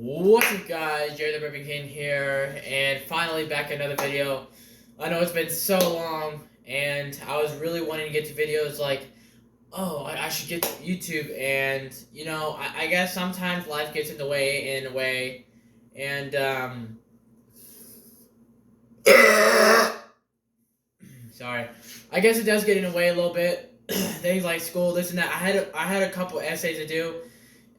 What's up, guys? Jerry the Burping King here, and finally back another video. I know it's been so long, and I was really wanting to get to videos like, oh, I should get to YouTube, and I guess sometimes life gets in the way, and sorry, I guess it does get in the way a little bit. Things like school, this and that. I had a couple essays to do.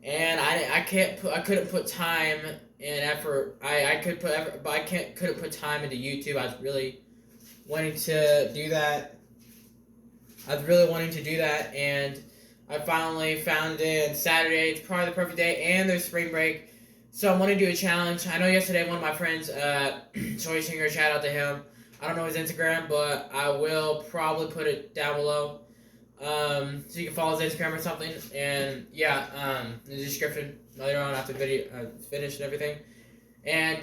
And I couldn't put time and effort. I could put effort, but couldn't put time into YouTube. I was really wanting to do that. And I finally found it. Saturday, it's probably the perfect day, and there's spring break, so I want to do a challenge. I know yesterday one of my friends, Troy Singer, shout out to him. I don't know his Instagram, but I will probably put it down below. So you can follow his Instagram or something, and yeah, in the description later on after the video finished and everything. And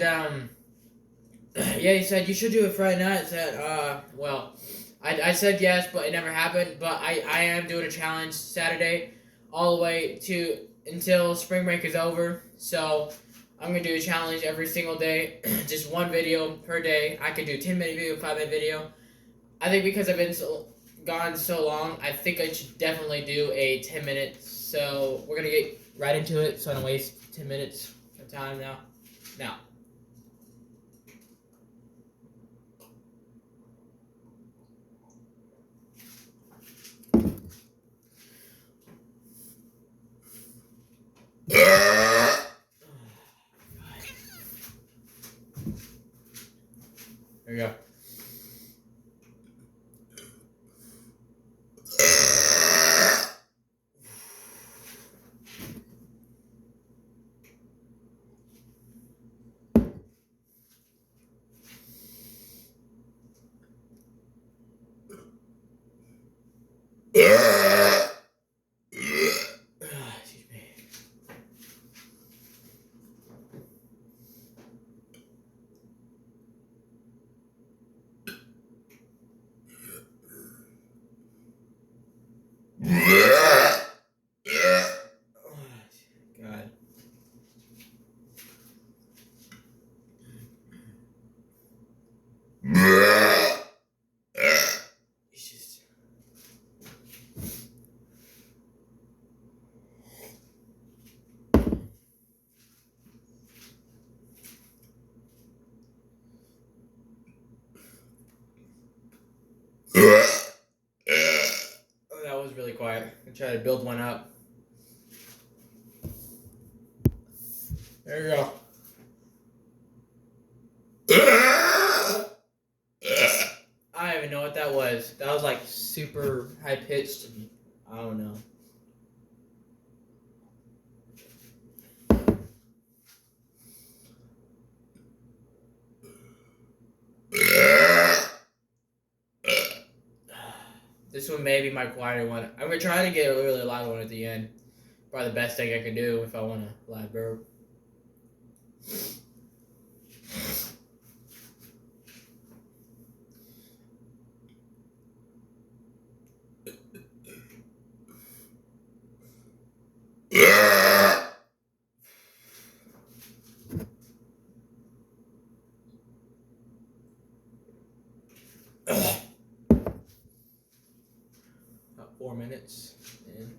yeah, he said you should do it Friday night. I said, well, I said yes, but it never happened. But I am doing a challenge Saturday, all the way to until spring break is over. So I'm gonna do a challenge every single day, just one video per day. I could do 10-minute video, 5-minute video. I think because I've been gone so long, I think I should definitely do a 10 minutes. So we're gonna get right into it, so I don't waste 10 minutes of time now. There we go. Excuse me. God. It's just. Oh, that was really quiet. I tried to build one up. There you go. I don't even know what that was. That was like super high pitched. I don't know. This one may be my quieter one. I'm gonna try to get a really loud one at the end. Probably the best thing I can do if I want a loud burp. About 4 minutes in.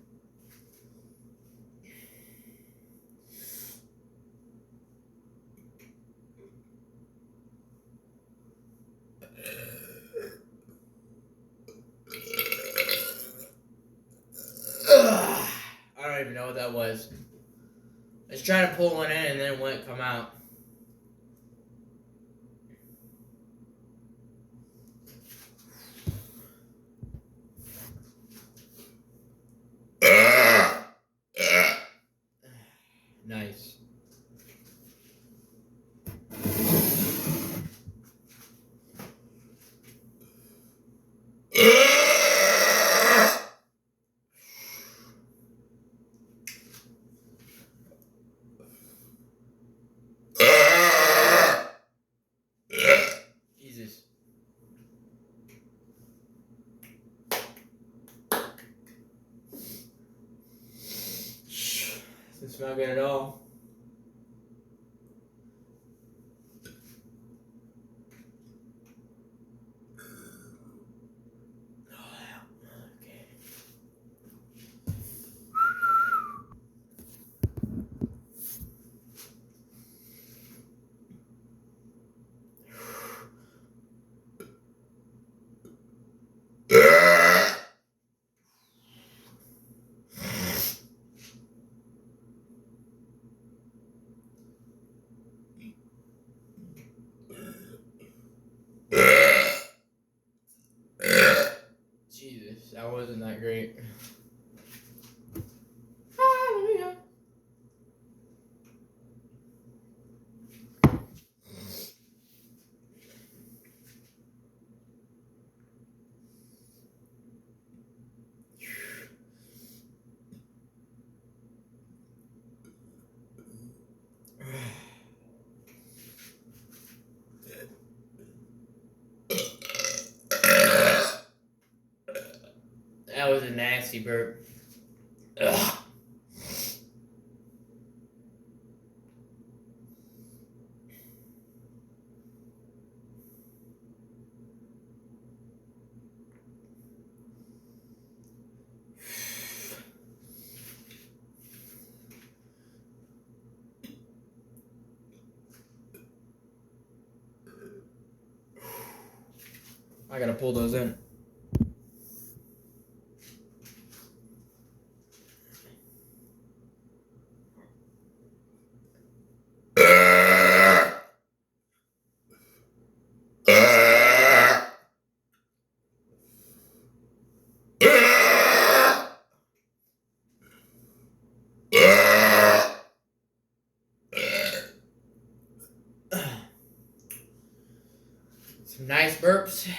I don't even know what that was. I was trying to pull one in and then it wouldn't come out. Nice. Jesus. Doesn't smell good at all. That wasn't that great. Hallelujah. That was a nasty burp. Ugh. I gotta pull those in. Some nice burps.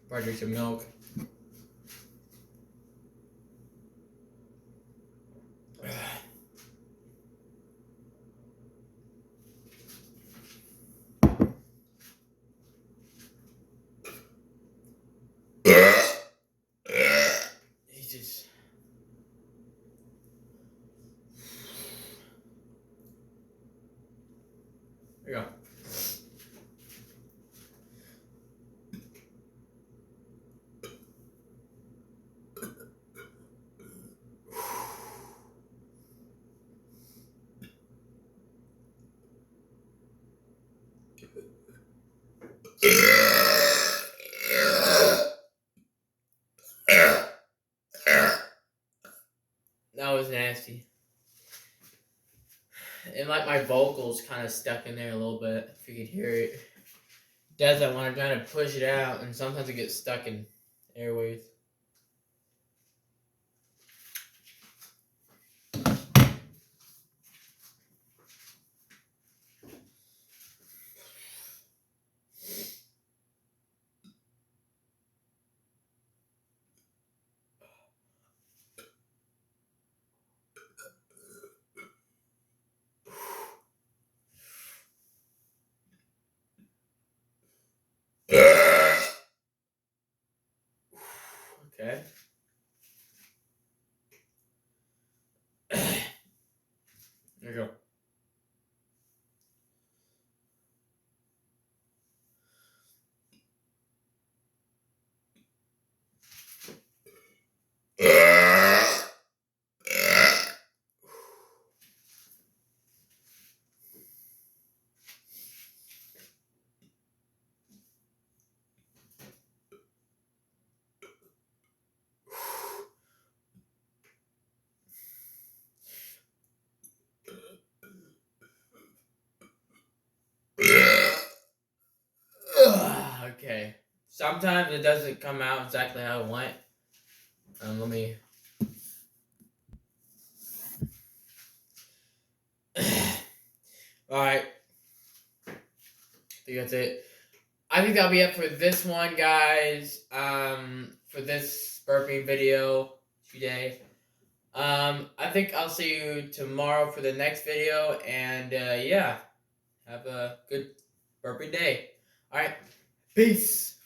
Probably drink some milk. Jesus. There you go. That was nasty. And like my vocals kind of stuck in there a little bit, if you could hear it. It does that when I'm trying to push it out, and sometimes it gets stuck in airways. Okay. There you go. Okay. Sometimes it doesn't come out exactly how I want. Let me. Alright. I think that's it. I think that'll be it for this one, guys. For this burping video today. I think I'll see you tomorrow for the next video. And yeah, have a good burping day. Alright. Peace.